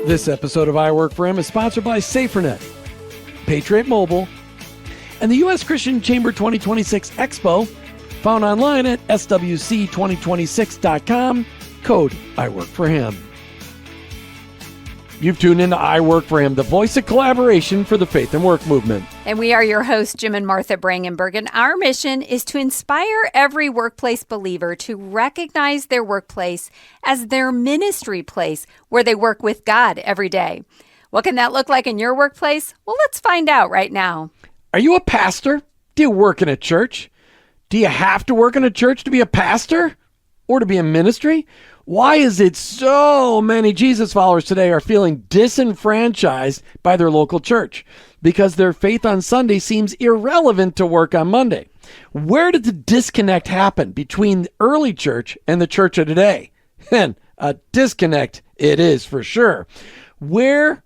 This episode of I Work For Him is sponsored by SaferNet, Patriot Mobile, and the U.S. Christian Chamber 2026 Expo, found online at swc2026.com, code I Work For Him. You've tuned into I Work For Him, the voice of collaboration for the faith and work movement. And we are your hosts, Jim and Martha Brangenberg, and our mission is to inspire every workplace believer to recognize their workplace as their ministry place where they work with God every day. What can that look like in your workplace? Well, let's find out right now. Are you a pastor? Do you work in a church? Do you have to work in a church to be a pastor or to be in ministry? Why is it so many Jesus followers today are feeling disenfranchised by their local church? Because their faith on Sunday seems irrelevant to work on Monday. Where did the disconnect happen between the early church and the church of today? And a disconnect it is for sure. Where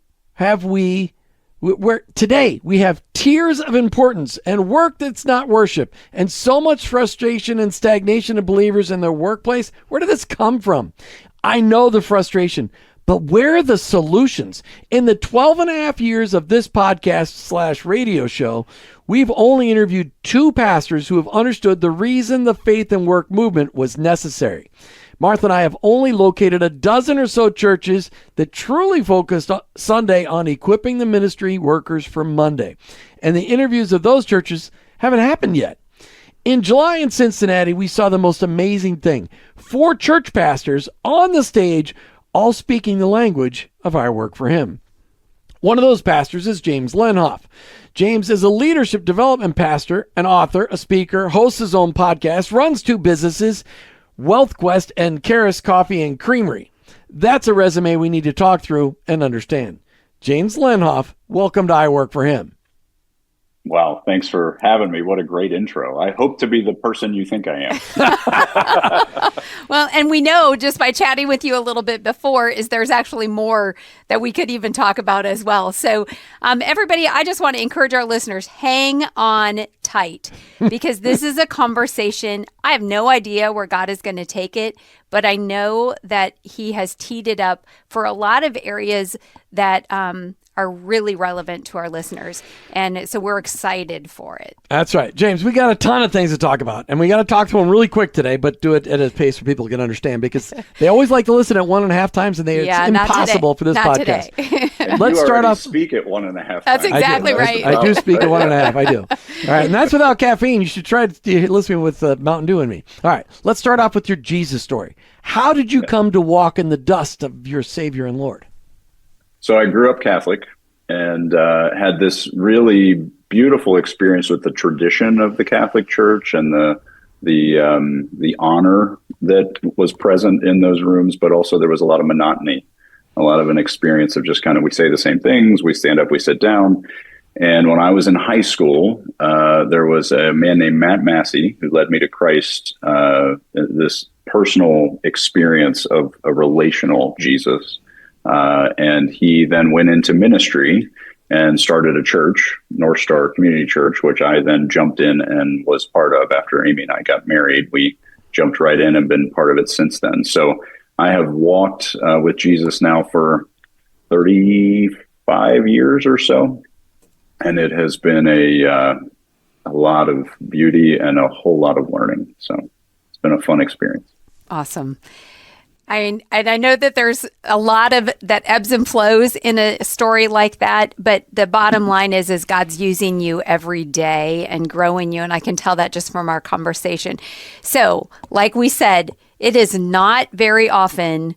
today we have tiers of importance and work that's not worship, and so much frustration and stagnation of believers in their workplace. Where did this come from? I know the frustration, but where are the solutions? In the 12 and a half years of this podcast / radio show, we've only interviewed 2 pastors who have understood the reason the faith and work movement was necessary. Martha and I have only located a dozen or so churches that truly focused on Sunday on equipping the ministry workers for Monday. And the interviews of those churches haven't happened yet. In July in Cincinnati, we saw the most amazing thing. 4 church pastors on the stage, all speaking the language of I Work For Him. One of those pastors is James Lenhoff. James is a leadership development pastor, an author, a speaker, hosts his own podcast, runs 2 businesses, Wealthquest and Karis Coffee and Creamery. That's a resume we need to talk through and understand. James Lenhoff, welcome to I Work For Him. Wow, thanks for having me. What a great intro. I hope to be the person you think I am. Well, and we know just by chatting with you a little bit before is there's actually more that we could even talk about as well. So everybody, I just want to encourage our listeners, hang on tight because this is a conversation. I have no idea where God is going to take it, but I know that He has teed it up for a lot of areas that are really relevant to our listeners. And so we're excited for it. That's right. James, we got a ton of things to talk about, and we got to talk to them really quick today, but do it at a pace where people can understand, because they always like to listen at 1.5 times, and it's impossible for this not podcast. And Let's start off. Speak at 1.5 times. That's exactly right. I do speak at 1.5. I do. All right. And that's without caffeine. You should try to listen with Mountain Dew and me. All right. Let's start off with your Jesus story. How did you come to walk in the dust of your Savior and Lord? So I grew up Catholic and had this really beautiful experience with the tradition of the Catholic Church and the honor that was present in those rooms, but also there was a lot of monotony, a lot of an experience of just kind of, we say the same things, we stand up, we sit down. And when I was in high school, there was a man named Matt Massey who led me to Christ, this personal experience of a relational Jesus. And he then went into ministry and started a church, North Star Community Church, which I then jumped in and was part of after Amy and I got married. We jumped right in and been part of it since then. So I have walked with Jesus now for 35 years or so. And it has been a lot of beauty and a whole lot of learning. So it's been a fun experience. Awesome. And I know that there's a lot of that ebbs and flows in a story like that, but the bottom line is God's using you every day and growing you, and I can tell that just from our conversation. So, like we said, it is not very often,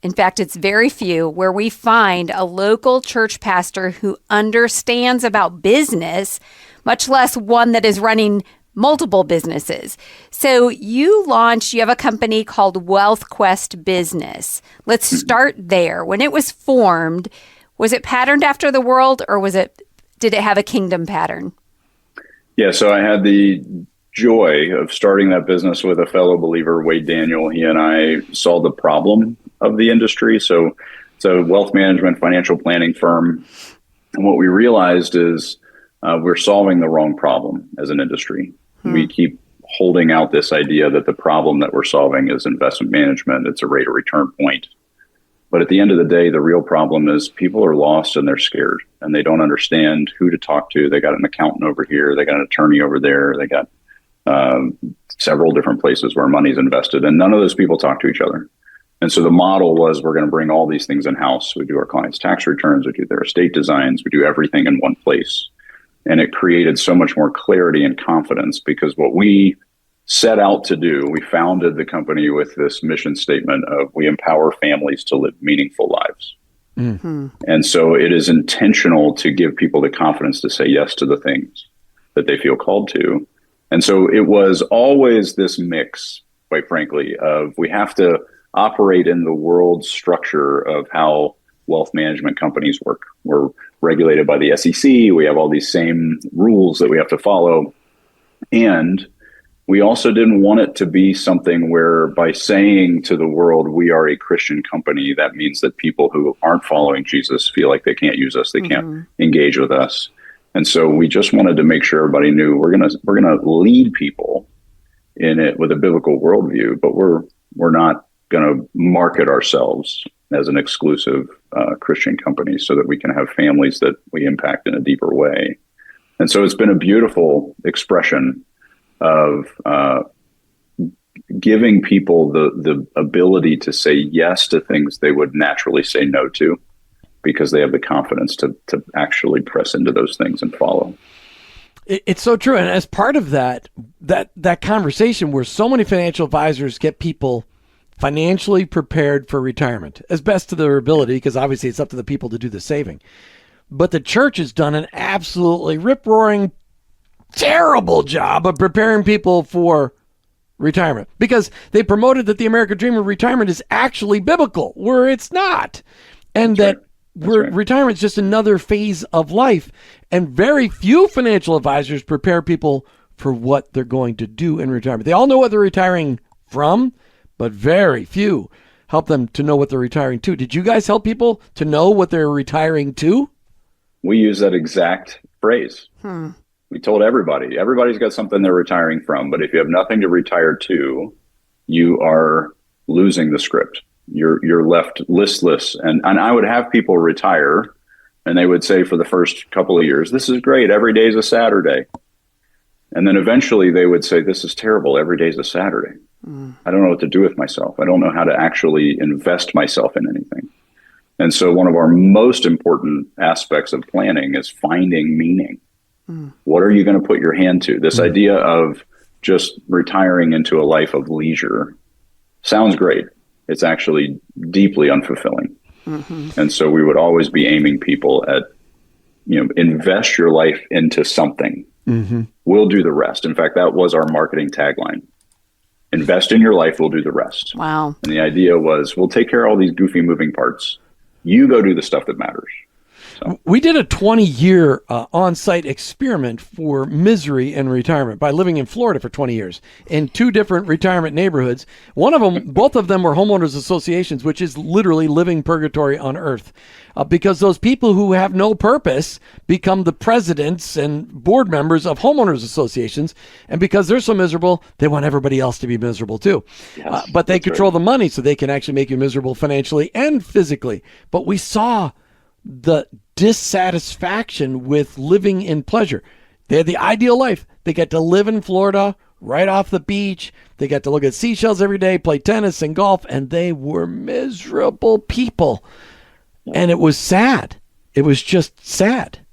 in fact, it's very few, where we find a local church pastor who understands about business, much less one that is running multiple businesses. So you have a company called Wealthquest Business. Let's start there. When it was formed, was it patterned after the world, or did it have a kingdom pattern? Yeah, so I had the joy of starting that business with a fellow believer, Wade Daniel. He and I saw the problem of the industry. So it's a wealth management financial planning firm. And what we realized is we're solving the wrong problem as an industry. We keep holding out this idea that the problem that we're solving is investment management. It's a rate of return point. But at the end of the day, the real problem is people are lost and they're scared and they don't understand who to talk to. They got an accountant over here. They got an attorney over there. They got several different places where money's invested, and none of those people talk to each other. And so the model was, we're going to bring all these things in-house. We do our clients' tax returns. We do their estate designs. We do everything in one place. And it created so much more clarity and confidence, because what we set out to do, we founded the company with this mission statement of, we empower families to live meaningful lives. Mm-hmm. And so it is intentional to give people the confidence to say yes to the things that they feel called to. And so it was always this mix, quite frankly, of we have to operate in the world structure of how wealth management companies work. We're regulated by the SEC. We have all these same rules that we have to follow. And we also didn't want it to be something where, by saying to the world, we are a Christian company, that means that people who aren't following Jesus feel like they can't use us, they can't engage with us. And so we just wanted to make sure everybody knew we're gonna lead people in it with a biblical worldview, but we're not going to market ourselves as an exclusive Christian company, so that we can have families that we impact in a deeper way. And so it's been a beautiful expression of giving people the ability to say yes to things they would naturally say no to, because they have the confidence to actually press into those things and follow. It's so true. And as part of that conversation, where so many financial advisors get people financially prepared for retirement as best to their ability, because obviously it's up to the people to do the saving. But the church has done an absolutely rip-roaring, terrible job of preparing people for retirement, because they promoted that the American dream of retirement is actually biblical, where it's not. And That's right. Retirement's just another phase of life. And very few financial advisors prepare people for what they're going to do in retirement. They all know what they're retiring from, but very few help them to know what they're retiring to. Did you guys help people to know what they're retiring to? We use that exact phrase. We told everybody's got something they're retiring from, but if you have nothing to retire to, you are losing the script. You're left listless. And I would have people retire, and they would say for the first couple of years, this is great, every day is a Saturday. And then eventually they would say, this is terrible, every day is a Saturday. I don't know what to do with myself. I don't know how to actually invest myself in anything. And so one of our most important aspects of planning is finding meaning. What are you going to put your hand to? This idea of just retiring into a life of leisure sounds great. It's actually deeply unfulfilling. And so we would always be aiming people at, invest your life into something. We'll do the rest. In fact, that was our marketing tagline. Invest in your life, we'll do the rest. Wow. And the idea was, we'll take care of all these goofy moving parts. You go do the stuff that matters. So. We did a 20-year on-site experiment for misery and retirement by living in Florida for 20 years in 2 different retirement neighborhoods. Both of them were homeowners associations, which is literally living purgatory on earth, because those people who have no purpose become the presidents and board members of homeowners associations. And because they're so miserable, they want everybody else to be miserable too. Yes, but they control the money, so they can actually make you miserable financially and physically. But we saw the dissatisfaction with living in pleasure. They had the ideal life. They get to live in Florida, right off the beach. They got to look at seashells every day, play tennis and golf, and they were miserable people. And it was sad. It was just sad.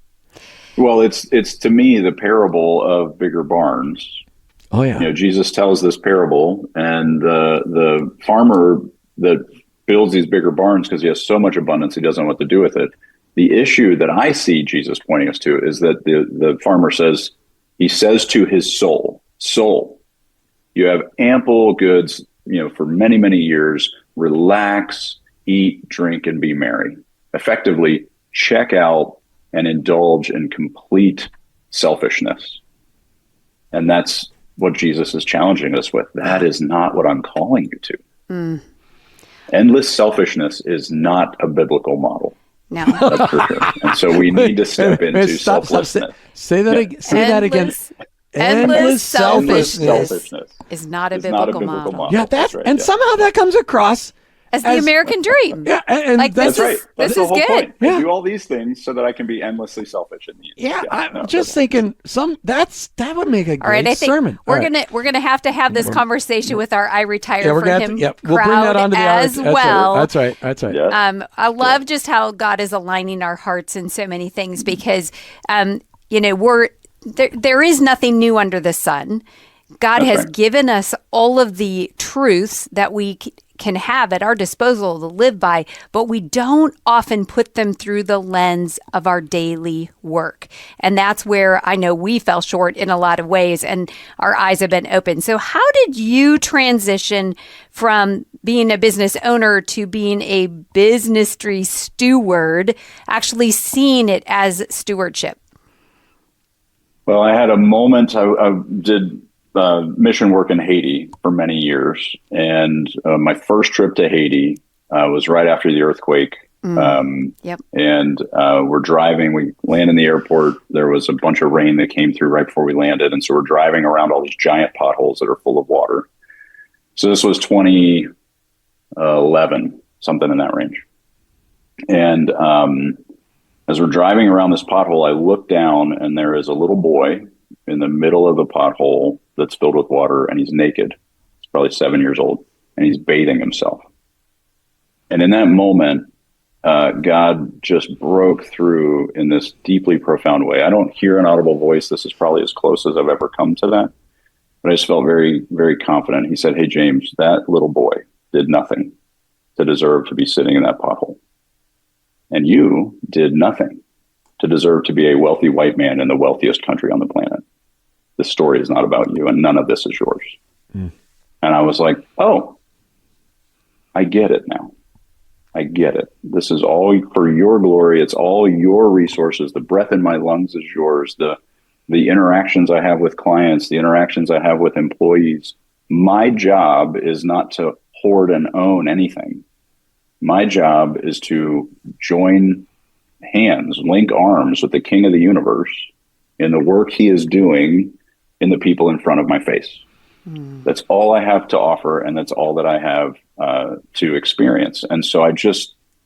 Well, it's to me the parable of bigger barns. Oh yeah. Jesus tells this parable, and the farmer that builds these bigger barns, because he has so much abundance, he doesn't know what to do with it. The issue that I see Jesus pointing us to is that the farmer says to his soul, you have ample goods, for many, many years. Relax, eat, drink, and be merry. Effectively, check out and indulge in complete selfishness. And that's what Jesus is challenging us with. That is not what I'm calling you to. Endless selfishness is not a biblical model. No. That's for sure. And so we need to step into selflessness. Say that again. Endless selfishness Selfishness is not a biblical model. Yeah, That's right, and somehow that comes across as the American dream. Yeah, and like that's right. That's the whole good. point. Yeah. I do all these things so that I can be endlessly selfish in the end. Yeah, I'm just thinking that would make a great All right, I think sermon. we're gonna have to have this conversation with our I retire we're for gonna him have to, we'll bring that crowd onto the as well. That's right. That's right. Yeah. I love just how God is aligning our hearts in so many things because, there is nothing new under the sun. God has given us all of the truths that we can have at our disposal to live by, but we don't often put them through the lens of our daily work. And that's where I know we fell short in a lot of ways, and our eyes have been opened. So how did you transition from being a business owner to being a business tree steward, actually seeing it as stewardship? Well, I had a moment. I did mission work in Haiti for many years. And my first trip to Haiti was right after the earthquake. Yep. And we're driving, we land in the airport. There was a bunch of rain that came through right before we landed. And so we're driving around all these giant potholes that are full of water. So this was 2011, something in that range. And as we're driving around this pothole, I look down and there is a little boy in the middle of the pothole that's filled with water, and he's naked. He's probably 7 years old, and he's bathing himself. And in that moment, God just broke through in this deeply profound way. I don't hear an audible voice. This is probably as close as I've ever come to that. But I just felt very, very confident. He said, "Hey, James, that little boy did nothing to deserve to be sitting in that pothole. And you did nothing to deserve to be a wealthy white man in the wealthiest country on the planet. This story is not about you, and none of this is yours." And I was like, oh, I get it now. I get it. This is all for your glory. It's all your resources. The breath in my lungs is yours. The interactions I have with clients, the interactions I have with employees. My job is not to hoard and own anything. My job is to join hands, link arms with the King of the universe in the work he is doing in the people in front of my face. That's all I have to offer, and that's all that I have to experience. And so it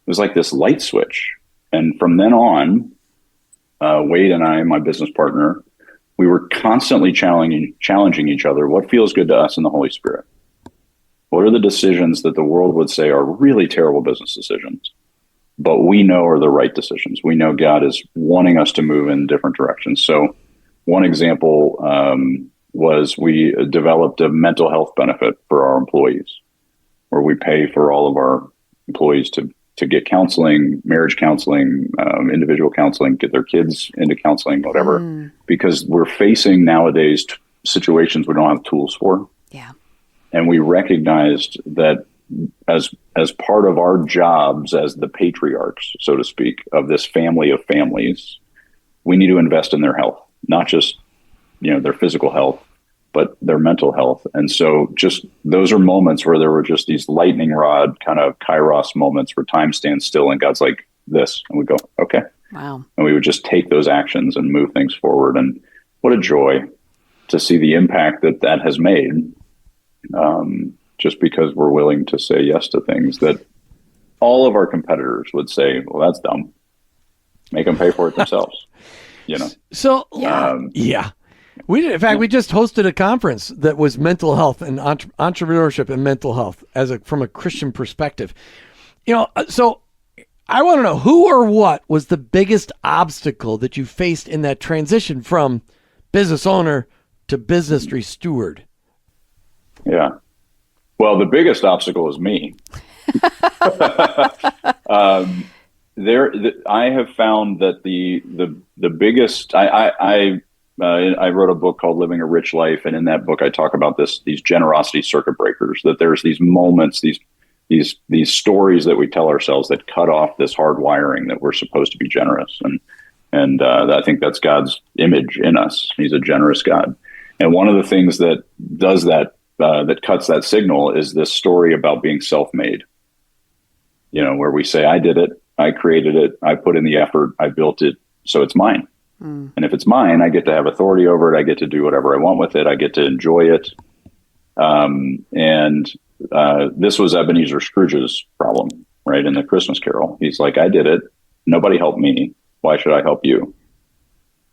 was like this light switch. And from then on, Wade and I, my business partner, we were constantly challenging each other. What feels good to us in the Holy Spirit? What are the decisions that the world would say are really terrible business decisions, but we know are the right decisions? We know God is wanting us to move in different directions. So one example was we developed a mental health benefit for our employees, where we pay for all of our employees to get counseling, marriage counseling, individual counseling, get their kids into counseling, whatever, because we're facing nowadays situations we don't have tools for. Yeah. And we recognized that as part of our jobs as the patriarchs, so to speak, of this family of families, we need to invest in their health, not just, their physical health, but their mental health. And so just those are moments where there were just these lightning rod kind of kairos moments where time stands still and God's like this, and we go, okay. Wow. And we would just take those actions and move things forward. And what a joy to see the impact that has made. Just because we're willing to say yes to things that all of our competitors would say, well, that's dumb. Make them pay for it themselves. So, yeah. We did. In fact, we just hosted a conference that was mental health and entrepreneurship and mental health from a Christian perspective. So I want to know who or what was the biggest obstacle that you faced in that transition from business owner to business tree steward? Yeah. Well, the biggest obstacle is me. I have found that the biggest. I wrote a book called Living a Rich Life, and in that book, I talk about these generosity circuit breakers. That there's these moments, these stories that we tell ourselves that cut off this hard wiring that we're supposed to be generous, and I think that's God's image in us. He's a generous God, and one of the things that does that. That cuts that signal is this story about being self-made, where we say, I did it, I created it, I put in the effort, I built it, so it's mine. And if it's mine, I get to have authority over it. I get to do whatever I want with it. I get to enjoy it. And this was Ebenezer Scrooge's problem, right? In the Christmas Carol, he's like, I did it. Nobody helped me. Why should I help you?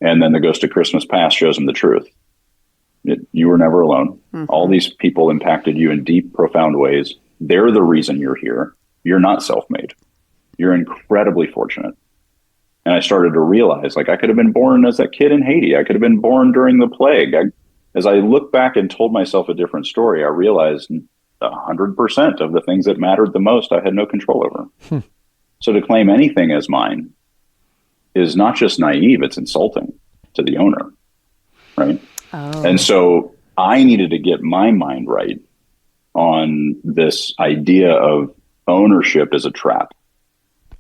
And then the Ghost of Christmas Past shows him the truth. You were never alone. Mm-hmm. All these people impacted you in deep, profound ways. They're the reason you're here. You're not self-made. You're incredibly fortunate. And I started to realize, like, I could have been born as that kid in Haiti. I could have been born during the plague. As I look back and told myself a different story, I realized 100% of the things that mattered the most, I had no control over. So to claim anything as mine is not just naive, it's insulting to the owner, right? Oh. And so I needed to get my mind right on this idea of ownership as a trap.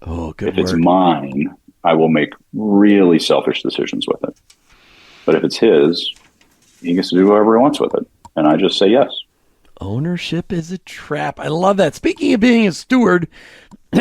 Oh, good If it's mine, I will make really selfish decisions with it. But if it's his, he gets to do whatever he wants with it. And I just say yes. Ownership is a trap. I love that. Speaking of being a steward,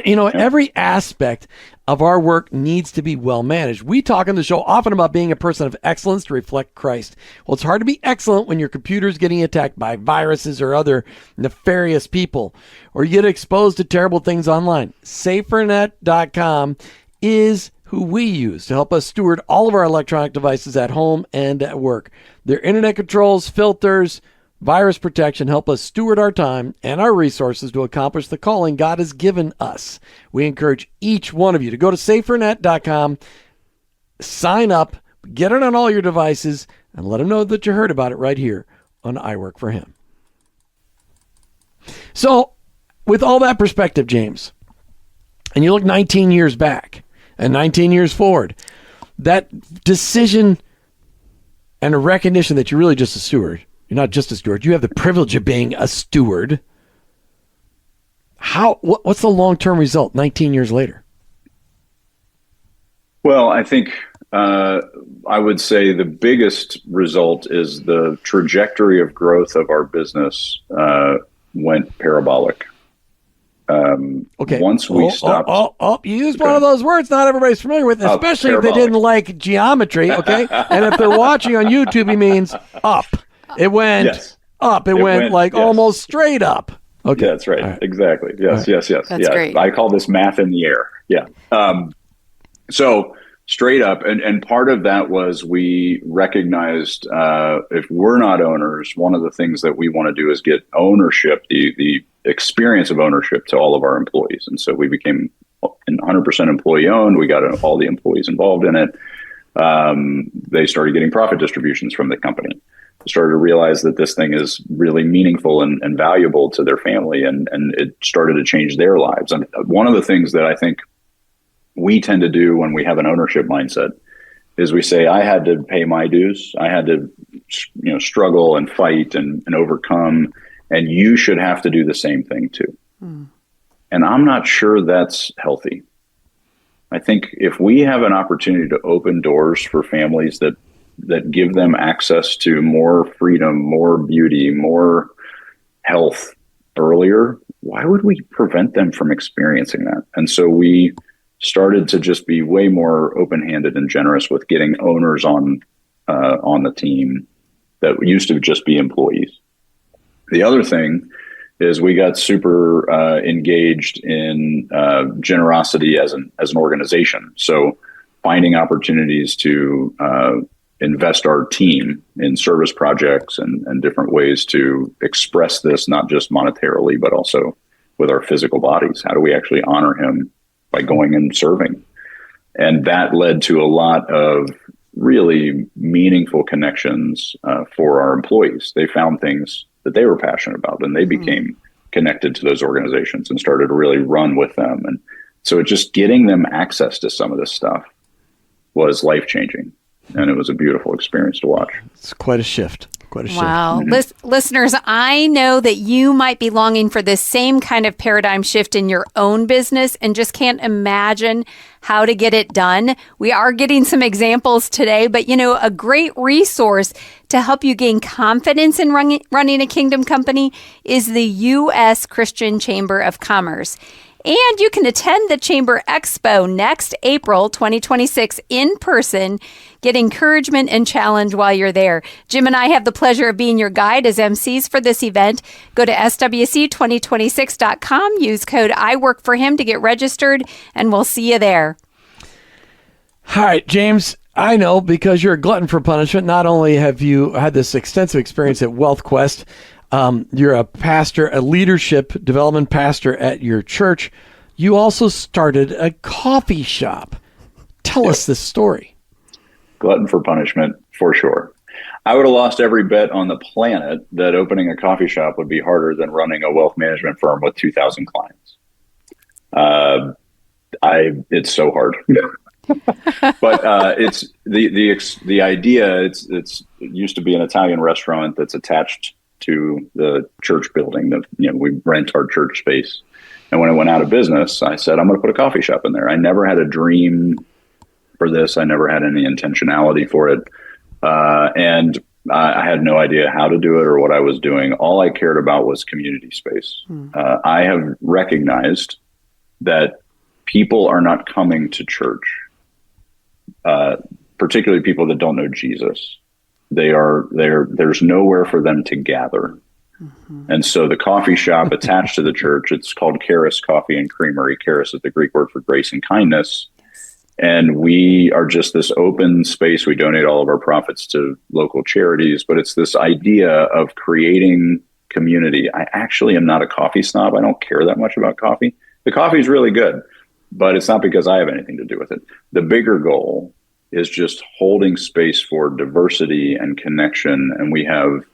every aspect of our work needs to be well managed. We talk on the show often about being a person of excellence to reflect Christ. Well, it's hard to be excellent when your computer is getting attacked by viruses or other nefarious people, or you get exposed to terrible things online. Safernet.com is who we use to help us steward all of our electronic devices at home and at work. Their internet controls, filters, virus protection help us steward our time and our resources to accomplish the calling God has given us. We encourage each one of you to go to safernet.com, sign up, get it on all your devices, and let them know that you heard about it right here on I Work for Him. So, with all that perspective, James, and you look 19 years back and 19 years forward, that decision and a recognition that you're really just a steward. You're not just a steward. You have the privilege of being a steward. What's the long-term result 19 years later? Well, I think I would say the biggest result is the trajectory of growth of our business went parabolic. Okay. Once we stopped. You used one of those words not everybody's familiar with, especially if they didn't like geometry. Okay. And if they're watching on YouTube, he means up. It went up. It went almost straight up. Okay. Yeah, that's right. Right. Exactly. Yes, right. yes. That's great. I call this math in the air. Yeah. So straight up. And part of that was we recognized if we're not owners, one of the things that we want to do is get ownership, the experience of ownership to all of our employees. And so we became 100% employee owned. We got all the employees involved in it. They started getting profit distributions from the company. Started to realize that this thing is really meaningful and valuable to their family, and it started to change their lives. And one of the things that I think we tend to do when we have an ownership mindset is we say, I had to pay my dues. I had to, struggle and fight and overcome, and you should have to do the same thing too. And I'm not sure that's healthy. I think if we have an opportunity to open doors for families that give them access to more freedom, more beauty, more health earlier, why would we prevent them from experiencing that? And so we started to just be way more open-handed and generous with getting owners on the team that used to just be employees. The other thing is we got super engaged in generosity as an organization. So finding opportunities to invest our team in service projects and different ways to express this, not just monetarily, but also with our physical bodies. How do we actually honor him by going and serving? And that led to a lot of really meaningful connections for our employees. They found things that they were passionate about, and they became connected to those organizations and started to really run with them. And so just getting them access to some of this stuff was life-changing. And it was a beautiful experience to watch. It's quite a shift. Wow. Listeners, I know that you might be longing for this same kind of paradigm shift in your own business and just can't imagine how to get it done. We are getting some examples today, but a great resource to help you gain confidence in running a kingdom company is the U.S. Christian Chamber of Commerce. And you can attend the Chamber Expo next April 2026 in person. Get encouragement and challenge while you're there. Jim and I have the pleasure of being your guide as MCs for this event. Go to swc2026.com. Use code IWorkForHim to get registered, and we'll see you there. All right, James, I know because you're a glutton for punishment. Not only have you had this extensive experience at Wealthquest, you're a pastor, a leadership development pastor at your church. You also started a coffee shop. Tell us this story. Glutton for punishment, for sure. I would have lost every bet on the planet that opening a coffee shop would be harder than running a wealth management firm with 2,000 clients. It's so hard. But it's the idea. It used to be an Italian restaurant that's attached to the church building. That we rent our church space. And when it went out of business, I said I'm going to put a coffee shop in there. I never had a dream for this. I never had any intentionality for it, and I had no idea how to do it or what I was doing. All I cared about was community space. I have recognized that people are not coming to church. Particularly people that don't know Jesus, there's nowhere for them to gather. And so the coffee shop attached to the church, it's called Charis Coffee and Creamery. Charis is the Greek word for grace and kindness. And we are just this open space. We donate all of our profits to local charities, but it's this idea of creating community. I actually am not a coffee snob. I don't care that much about coffee. The coffee is really good, but it's not because I have anything to do with it. The bigger goal is just holding space for diversity and connection. And we have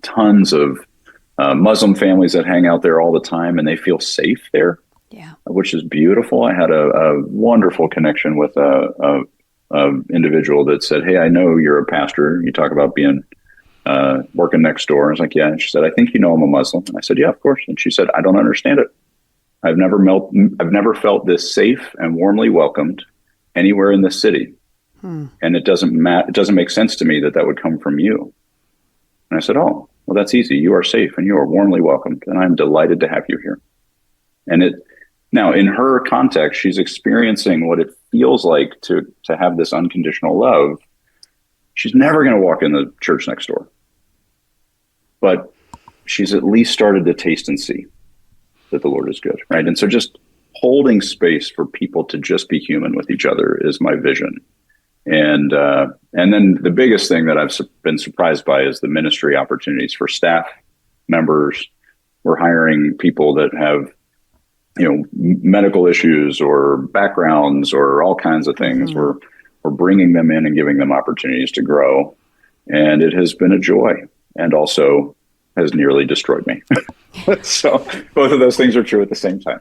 tons of Muslim families that hang out there all the time, and they feel safe there, which is beautiful. I had a wonderful connection with a individual that said, "Hey, I know you're a pastor. You talk about being working next door." I was like, "Yeah." And she said, "I think you know I'm a Muslim." And I said, "Yeah, of course." And she said, "I don't understand it. I've never felt this safe and warmly welcomed anywhere in this city. And it doesn't make sense to me that would come from you." And I said, "Oh, well, that's easy. You are safe and you are warmly welcomed. And I'm delighted to have you here." And now in her context, she's experiencing what it feels like to have this unconditional love. She's never going to walk in the church next door, but she's at least started to taste and see that the Lord is good, right? And so just holding space for people to just be human with each other is my vision. And then the biggest thing that I've been surprised by is the ministry opportunities for staff members. We're hiring people that have, medical issues or backgrounds or all kinds of things. We're bringing them in and giving them opportunities to grow. And it has been a joy, and also has nearly destroyed me. So both of those things are true at the same time.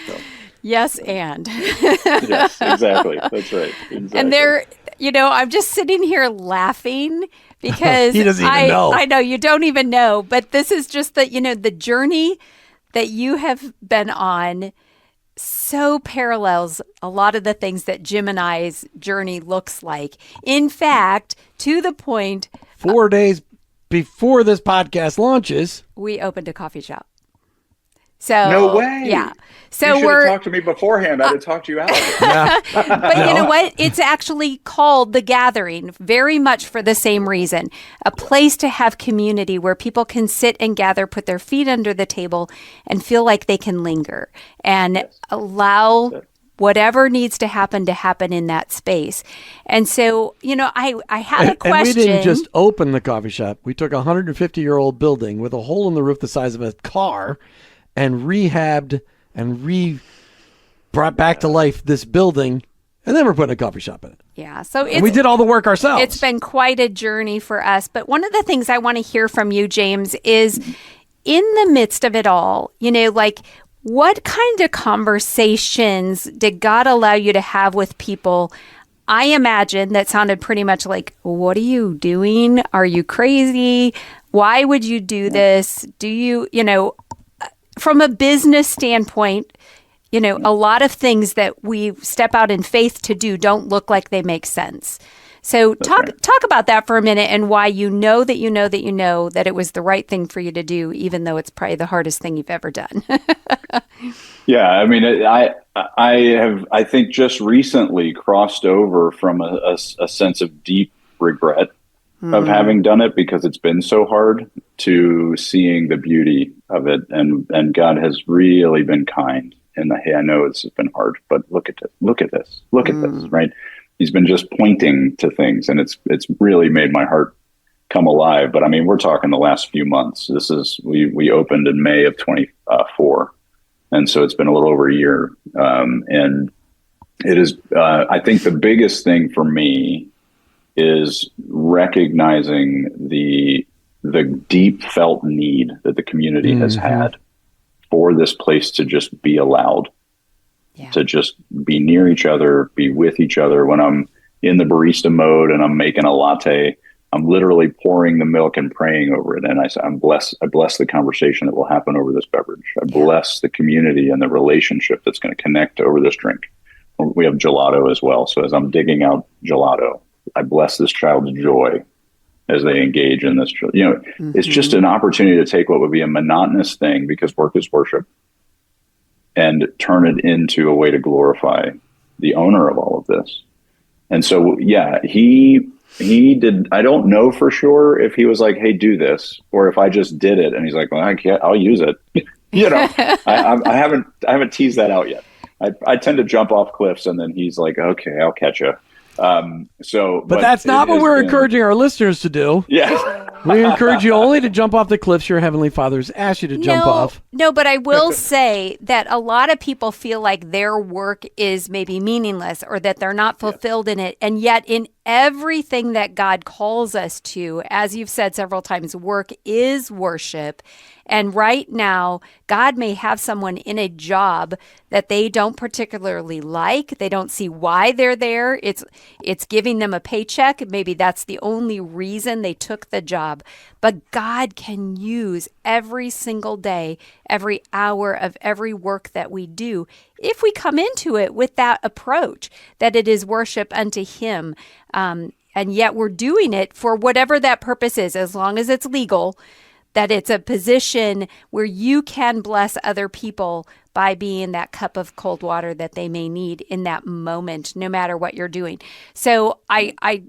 So. Yes, and. Yes, exactly. That's right. Exactly. And I'm just sitting here laughing because he doesn't even know. I know you don't even know, but this is just the journey that you have been on so parallels a lot of the things that Jim and I's journey looks like. In fact, to the point 4 days before this podcast launches, we opened a coffee shop. So no way. Yeah. So you should have talked to me beforehand. I'd have talked you out of it. yeah. But you know what? It's actually called The Gathering, very much for the same reason. A place to have community where people can sit and gather, put their feet under the table, and feel like they can linger and allow whatever needs to happen in that space. And so, I had a question. And we didn't just open the coffee shop. We took a 150-year-old building with a hole in the roof the size of a car and rehabbed and brought back to life this building, and then we're putting a coffee shop in it. Yeah, so we did all the work ourselves. It's been quite a journey for us. But one of the things I want to hear from you, James, is in the midst of it all, what kind of conversations did God allow you to have with people? I imagine that sounded pretty much like, "What are you doing? Are you crazy? Why would you do this? Do you, from a business standpoint, a lot of things that we step out in faith to do don't look like they make sense." So talk about that for a minute, and why that it was the right thing for you to do, even though it's probably the hardest thing you've ever done. Yeah, I mean, I think just recently crossed over from a sense of deep regret of having done it because it's been so hard to seeing the beauty of it, and God has really been kind. And hey, I know it's been hard, but look at it, look at this, look at this, right? He's been just pointing to things, and it's really made my heart come alive. But I mean, we're talking the last few months. We opened in May of 24. And so it's been a little over a year. And it is, I think the biggest thing for me is recognizing the deep felt need that the community has had for this place to just be allowed, to just be near each other, be with each other. When I'm in the barista mode and I'm making a latte, I'm literally pouring the milk and praying over it. And I bless the conversation that will happen over this beverage. I bless the community and the relationship that's going to connect over this drink. We have gelato as well. So as I'm digging out gelato, I bless this child's joy as they engage in this. It's just an opportunity to take what would be a monotonous thing, because work is worship, and turn it into a way to glorify the owner of all of this. And so, yeah, he did. I don't know for sure if he was like, "Hey, do this," or if I just did it and he's like, "Well, I can't. I'll use it." I haven't teased that out yet. I tend to jump off cliffs, and then he's like, "Okay, I'll catch you." But that's not what we're encouraging our listeners to do. Yeah. We encourage you only to jump off the cliffs your Heavenly Father's asked you to jump off. No, but I will say that a lot of people feel like their work is maybe meaningless, or that they're not fulfilled in it. And yet in everything that God calls us to, as you've said several times, work is worship. And right now, God may have someone in a job that they don't particularly like. They don't see why they're there. It's giving them a paycheck. Maybe that's the only reason they took the job. But God can use every single day, every hour of every work that we do, if we come into it with that approach, that it is worship unto Him. And yet we're doing it for whatever that purpose is, as long as it's legal, that it's a position where you can bless other people by being that cup of cold water that they may need in that moment, no matter what you're doing. So I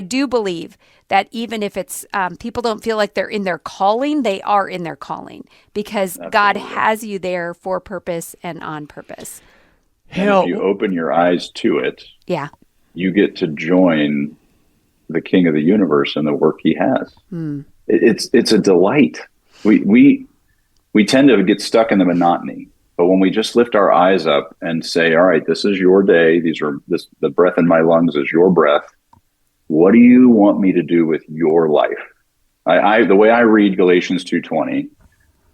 do believe that even if it's people don't feel like they're in their calling, they are in their calling, because Absolutely. God has you there for purpose and on purpose. And if you open your eyes to it, you get to join the King of the universe and the work He has. It's a delight. We tend to get stuck in the monotony, but when we just lift our eyes up and say, "All right, this is your day. The breath in my lungs is your breath. What do you want me to do with your life?" The way I read Galatians 2:20,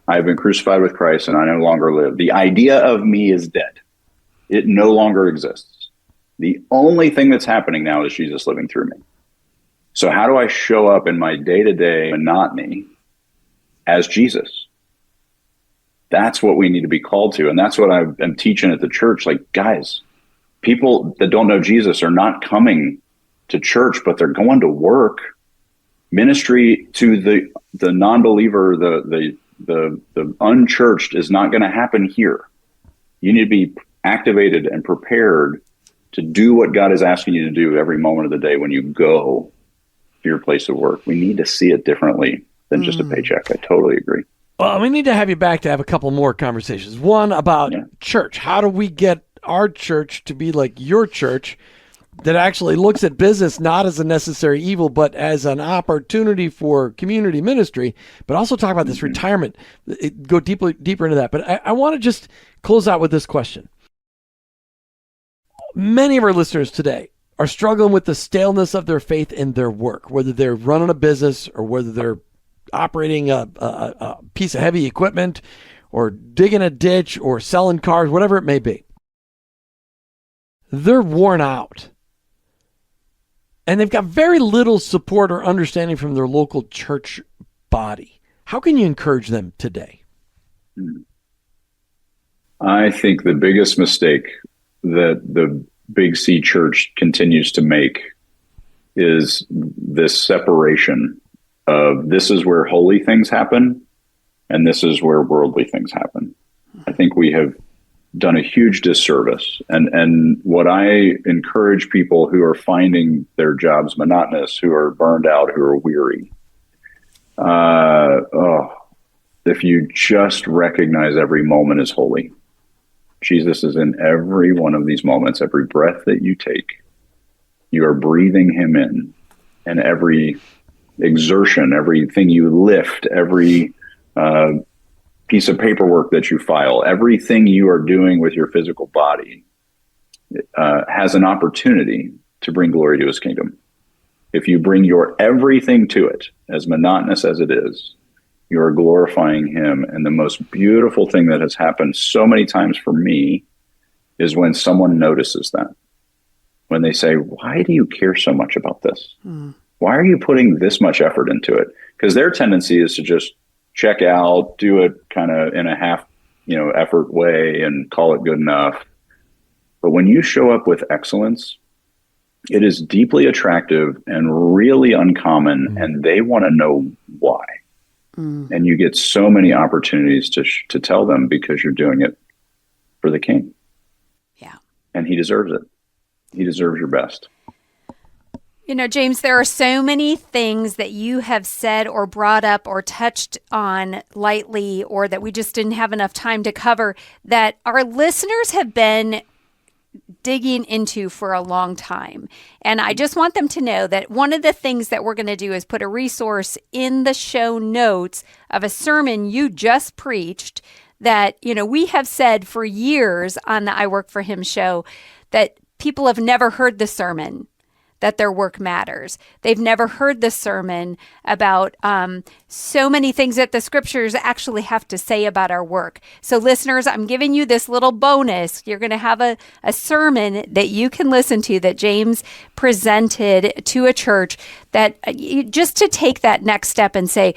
I have been crucified with Christ, and I no longer live. The idea of me is dead. It no longer exists. The only thing that's happening now is Jesus living through me. So how do I show up in my day-to-day monotony as Jesus? That's what we need to be called to. And that's what I'm teaching at the church. Like, guys, people that don't know Jesus are not coming to church, but they're going to work. Ministry to the non-believer, the unchurched is not going to happen here. You need to be activated and prepared to do what God is asking you to do every moment of the day when you go to your place of work. We need to see it differently than just a paycheck. I totally agree. Well, we need to have you back to have a couple more conversations. One about church. How do we get our church to be like your church, that actually looks at business not as a necessary evil, but as an opportunity for community ministry, but also talk about this retirement, go deeper into that. But I want to just close out with this question. Many of our listeners today are struggling with the staleness of their faith in their work, whether they're running a business or whether they're operating a piece of heavy equipment or digging a ditch or selling cars, whatever it may be. They're worn out. And they've got very little support or understanding from their local church body. How can you encourage them today? I think the biggest mistake that the Big C Church continues to make is this separation of this is where holy things happen and this is where worldly things happen. I think we have done a huge disservice. And what I encourage people who are finding their jobs monotonous, who are burned out, who are weary, if you just recognize every moment is holy. Jesus is in every one of these moments. Every breath that you take, you are breathing him in. And every exertion, everything you lift, every piece of paperwork that you file, everything you are doing with your physical body has an opportunity to bring glory to his kingdom. If you bring your everything to it, as monotonous as it is, you are glorifying him. And the most beautiful thing that has happened so many times for me is when someone notices that. When they say, why do you care so much about this? Why are you putting this much effort into it? Because their tendency is to just check out, do it kind of in a half, effort way and call it good enough. But when you show up with excellence, it is deeply attractive and really uncommon, and they want to know why. And you get so many opportunities to tell them because you're doing it for the king. Yeah. And he deserves it. He deserves your best. James, there are so many things that you have said or brought up or touched on lightly, or that we just didn't have enough time to cover, that our listeners have been digging into for a long time. And I just want them to know that one of the things that we're going to do is put a resource in the show notes of a sermon you just preached that, we have said for years on the I Work for Him show that people have never heard the sermon that their work matters. They've never heard the sermon about so many things that the scriptures actually have to say about our work. So listeners, I'm giving you this little bonus. You're going to have a sermon that you can listen to that James presented to a church, that just to take that next step and say,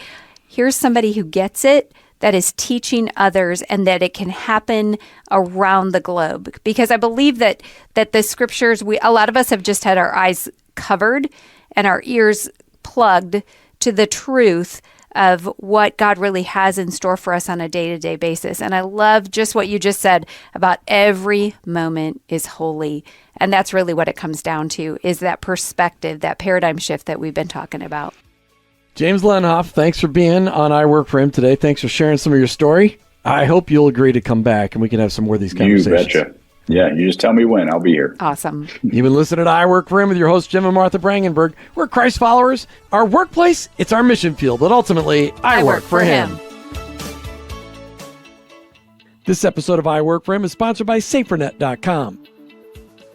here's somebody who gets it, that is teaching others, and that it can happen around the globe. Because I believe that the scriptures, a lot of us have just had our eyes covered and our ears plugged to the truth of what God really has in store for us on a day-to-day basis. And I love just what you just said about every moment is holy. And that's really what it comes down to, is that perspective, that paradigm shift that we've been talking about. James Lenhoff, thanks for being on I Work for Him today. Thanks for sharing some of your story. I hope you'll agree to come back and we can have some more of these conversations. You betcha. Yeah, you just tell me when. I'll be here. Awesome. You've been listening to I Work for Him with your hosts, Jim and Martha Brangenberg. We're Christ followers. Our workplace, it's our mission field, but ultimately, I work for Him. This episode of I Work for Him is sponsored by SaferNet.com,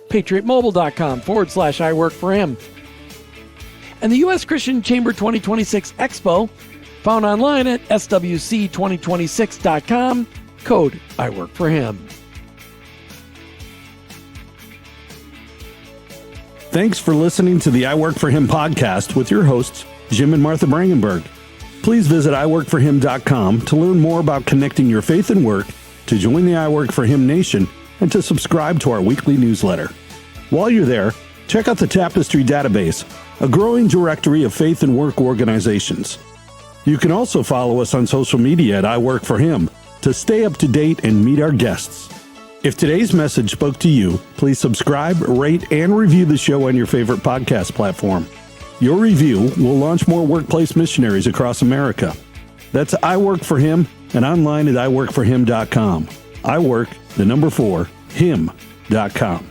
PatriotMobile.com/I Work for Him, and the U.S. Christian Chamber 2026 Expo, found online at swc2026.com, code I Work for Him. Thanks for listening to the I Work for Him podcast with your hosts, Jim and Martha Brangenberg. Please visit iworkforhim.com to learn more about connecting your faith and work, to join the I Work for Him Nation, and to subscribe to our weekly newsletter. While you're there, check out the Tapestry database, a growing directory of faith and work organizations. You can also follow us on social media at I Work for Him to stay up to date and meet our guests. If today's message spoke to you, please subscribe, rate, and review the show on your favorite podcast platform. Your review will launch more workplace missionaries across America. That's I Work for Him, and online at iworkforhim.com. I work, the number 4, him.com.